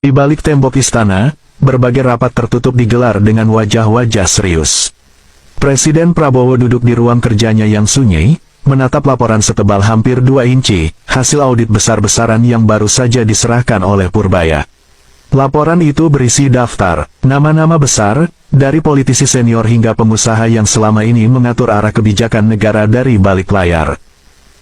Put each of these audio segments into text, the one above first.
Di balik tembok istana, berbagai rapat tertutup digelar dengan wajah-wajah serius. Presiden Prabowo duduk di ruang kerjanya yang sunyi, menatap laporan setebal hampir 2 inci, hasil audit besar-besaran yang baru saja diserahkan oleh Purbaya. Laporan itu berisi daftar nama-nama besar, dari politisi senior hingga pengusaha yang selama ini mengatur arah kebijakan negara dari balik layar.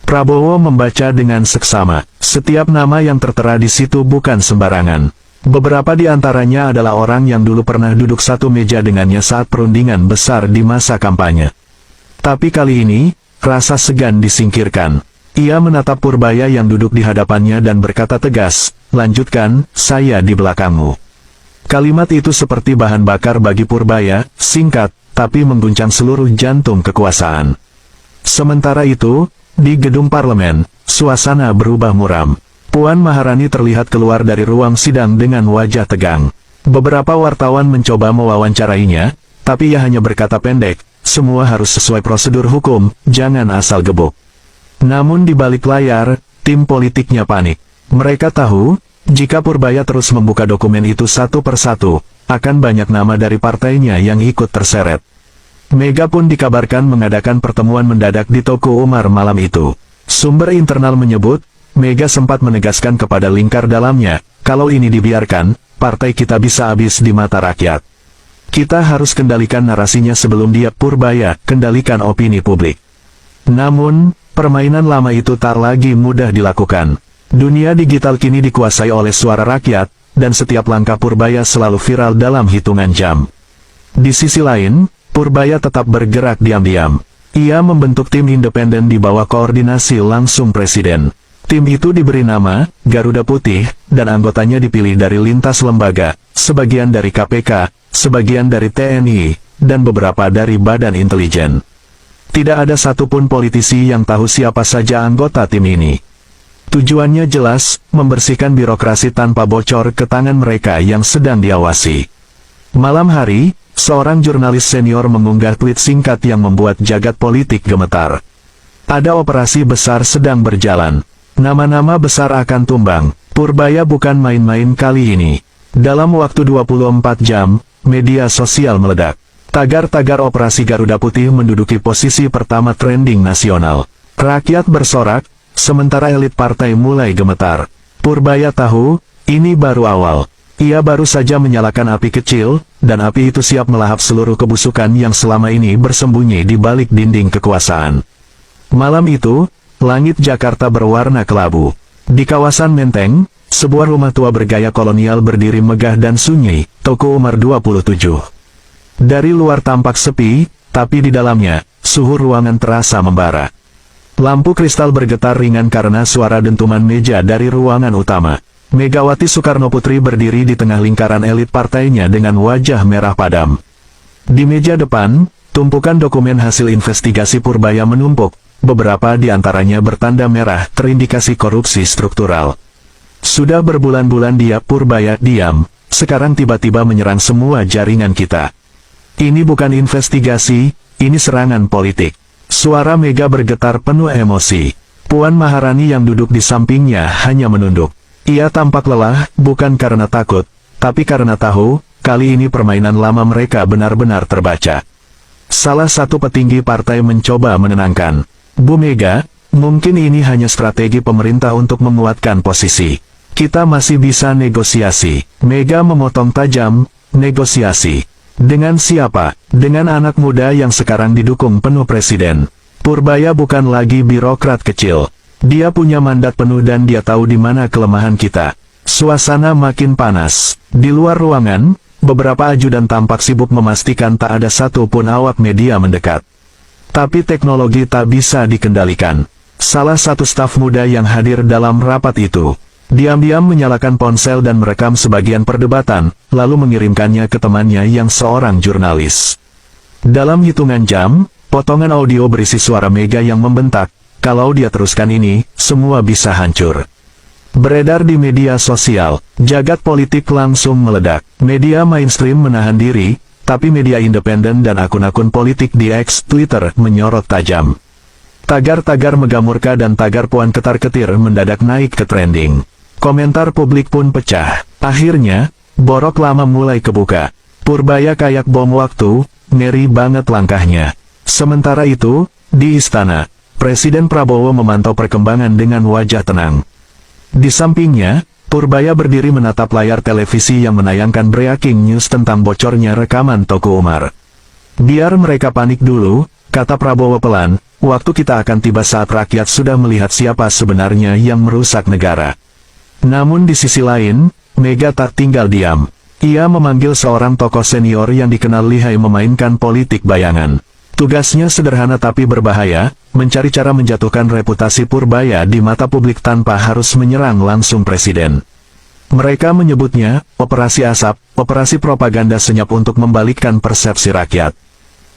Prabowo membaca dengan seksama, setiap nama yang tertera di situ bukan sembarangan. Beberapa di antaranya adalah orang yang dulu pernah duduk satu meja dengannya saat perundingan besar di masa kampanye. Tapi kali ini, rasa segan disingkirkan. Ia menatap Purbaya yang duduk di hadapannya dan berkata tegas, "Lanjutkan, saya di belakangmu." Kalimat itu seperti bahan bakar bagi Purbaya, singkat, tapi mengguncang seluruh jantung kekuasaan. Sementara itu, di gedung parlemen, suasana berubah muram. Puan Maharani terlihat keluar dari ruang sidang dengan wajah tegang. Beberapa wartawan mencoba mewawancarainya, tapi ia hanya berkata pendek, "Semua harus sesuai prosedur hukum, jangan asal gebuk." Namun di balik layar, tim politiknya panik. Mereka tahu, jika Purbaya terus membuka dokumen itu satu persatu, akan banyak nama dari partainya yang ikut terseret. Mega pun dikabarkan mengadakan pertemuan mendadak di Toko Umar malam itu. Sumber internal menyebut, Mega sempat menegaskan kepada lingkar dalamnya, kalau ini dibiarkan, partai kita bisa habis di mata rakyat. Kita harus kendalikan narasinya sebelum dia, Purbaya, kendalikan opini publik. Namun, permainan lama itu tak lagi mudah dilakukan. Dunia digital kini dikuasai oleh suara rakyat, dan setiap langkah Purbaya selalu viral dalam hitungan jam. Di sisi lain, Purbaya tetap bergerak diam-diam. Ia membentuk tim independen di bawah koordinasi langsung Presiden. Tim itu diberi nama, Garuda Putih, dan anggotanya dipilih dari lintas lembaga, sebagian dari KPK, sebagian dari TNI, dan beberapa dari Badan Intelijen. Tidak ada satupun politisi yang tahu siapa saja anggota tim ini. Tujuannya jelas, membersihkan birokrasi tanpa bocor ke tangan mereka yang sedang diawasi. Malam hari, seorang jurnalis senior mengunggah tweet singkat yang membuat jagat politik gemetar. Ada operasi besar sedang berjalan. Nama-nama besar akan tumbang. Purbaya bukan main-main kali ini. Dalam waktu 24 jam, media sosial meledak. Tagar-tagar operasi Garuda Putih menduduki posisi pertama trending nasional. Rakyat bersorak, sementara elit partai mulai gemetar. Purbaya tahu, ini baru awal. Ia baru saja menyalakan api kecil, dan api itu siap melahap seluruh kebusukan yang selama ini bersembunyi di balik dinding kekuasaan. Malam itu, langit Jakarta berwarna kelabu. Di kawasan Menteng, sebuah rumah tua bergaya kolonial berdiri megah dan sunyi, Toko Umar 27. Dari luar tampak sepi, tapi di dalamnya, suhu ruangan terasa membara. Lampu kristal bergetar ringan karena suara dentuman meja dari ruangan utama. Megawati Soekarnoputri berdiri di tengah lingkaran elit partainya dengan wajah merah padam. Di meja depan, tumpukan dokumen hasil investigasi Purbaya menumpuk. Beberapa di antaranya bertanda merah terindikasi korupsi struktural. Sudah berbulan-bulan dia, Purbaya, diam, sekarang tiba-tiba menyerang semua jaringan kita. Ini bukan investigasi, ini serangan politik. Suara Mega bergetar penuh emosi. Puan Maharani yang duduk di sampingnya hanya menunduk. Ia tampak lelah, bukan karena takut, tapi karena tahu, kali ini permainan lama mereka benar-benar terbaca. Salah satu petinggi partai mencoba menenangkan. Bu Mega, mungkin ini hanya strategi pemerintah untuk menguatkan posisi. Kita masih bisa negosiasi. Mega memotong tajam, negosiasi. Dengan siapa? Dengan anak muda yang sekarang didukung penuh Presiden. Purbaya bukan lagi birokrat kecil. Dia punya mandat penuh dan dia tahu di mana kelemahan kita. Suasana makin panas. Di luar ruangan, beberapa ajudan tampak sibuk memastikan tak ada satupun awak media mendekat. Tapi teknologi tak bisa dikendalikan. Salah satu staf muda yang hadir dalam rapat itu, diam-diam menyalakan ponsel dan merekam sebagian perdebatan, lalu mengirimkannya ke temannya yang seorang jurnalis. Dalam hitungan jam, potongan audio berisi suara Mega yang membentak, kalau dia teruskan ini, semua bisa hancur. Beredar di media sosial, jagat politik langsung meledak. Media mainstream menahan diri, tapi media independen dan akun-akun politik di X, Twitter, menyorot tajam. Tagar-tagar Megamurka dan tagar Puan Ketar-Ketir mendadak naik ke trending. Komentar publik pun pecah. Akhirnya, borok lama mulai kebuka. Purbaya kayak bom waktu, ngeri banget langkahnya. Sementara itu, di istana, Presiden Prabowo memantau perkembangan dengan wajah tenang. Di sampingnya, Purbaya berdiri menatap layar televisi yang menayangkan breaking news tentang bocornya rekaman Teuku Umar. Biar mereka panik dulu, kata Prabowo pelan, waktu kita akan tiba saat rakyat sudah melihat siapa sebenarnya yang merusak negara. Namun di sisi lain, Mega tak tinggal diam. Ia memanggil seorang tokoh senior yang dikenal lihai memainkan politik bayangan. Tugasnya sederhana tapi berbahaya, mencari cara menjatuhkan reputasi Purbaya di mata publik tanpa harus menyerang langsung presiden. Mereka menyebutnya, Operasi Asap, operasi propaganda senyap untuk membalikkan persepsi rakyat.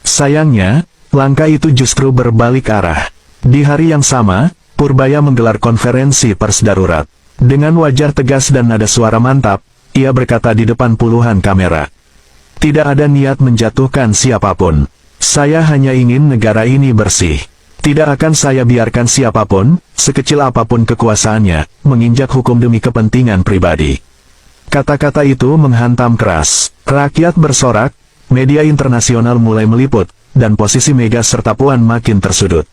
Sayangnya, langkah itu justru berbalik arah. Di hari yang sama, Purbaya menggelar konferensi pers darurat. Dengan wajah tegas dan nada suara mantap, ia berkata di depan puluhan kamera. Tidak ada niat menjatuhkan siapapun. Saya hanya ingin negara ini bersih. Tidak akan saya biarkan siapapun, sekecil apapun kekuasaannya, menginjak hukum demi kepentingan pribadi. Kata-kata itu menghantam keras. Rakyat bersorak, media internasional mulai meliput, dan posisi Mega serta Puan makin tersudut.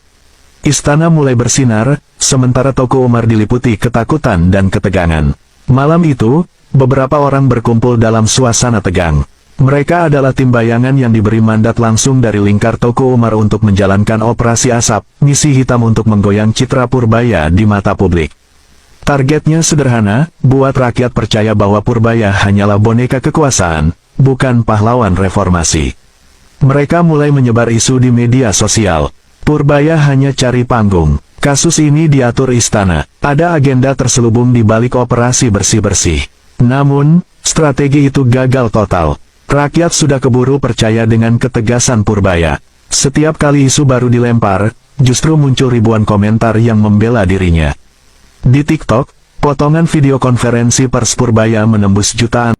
Istana mulai bersinar, sementara Teuku Umar diliputi ketakutan dan ketegangan. Malam itu, beberapa orang berkumpul dalam suasana tegang. Mereka adalah tim bayangan yang diberi mandat langsung dari lingkar Teuku Umar untuk menjalankan operasi asap, misi hitam untuk menggoyang citra Purbaya di mata publik. Targetnya sederhana, buat rakyat percaya bahwa Purbaya hanyalah boneka kekuasaan, bukan pahlawan reformasi. Mereka mulai menyebar isu di media sosial. Purbaya hanya cari panggung. Kasus ini diatur istana. Ada agenda terselubung di balik operasi bersih-bersih. Namun, strategi itu gagal total. Rakyat sudah keburu percaya dengan ketegasan Purbaya. Setiap kali isu baru dilempar, justru muncul ribuan komentar yang membela dirinya. Di TikTok, potongan video konferensi pers Purbaya menembus jutaan.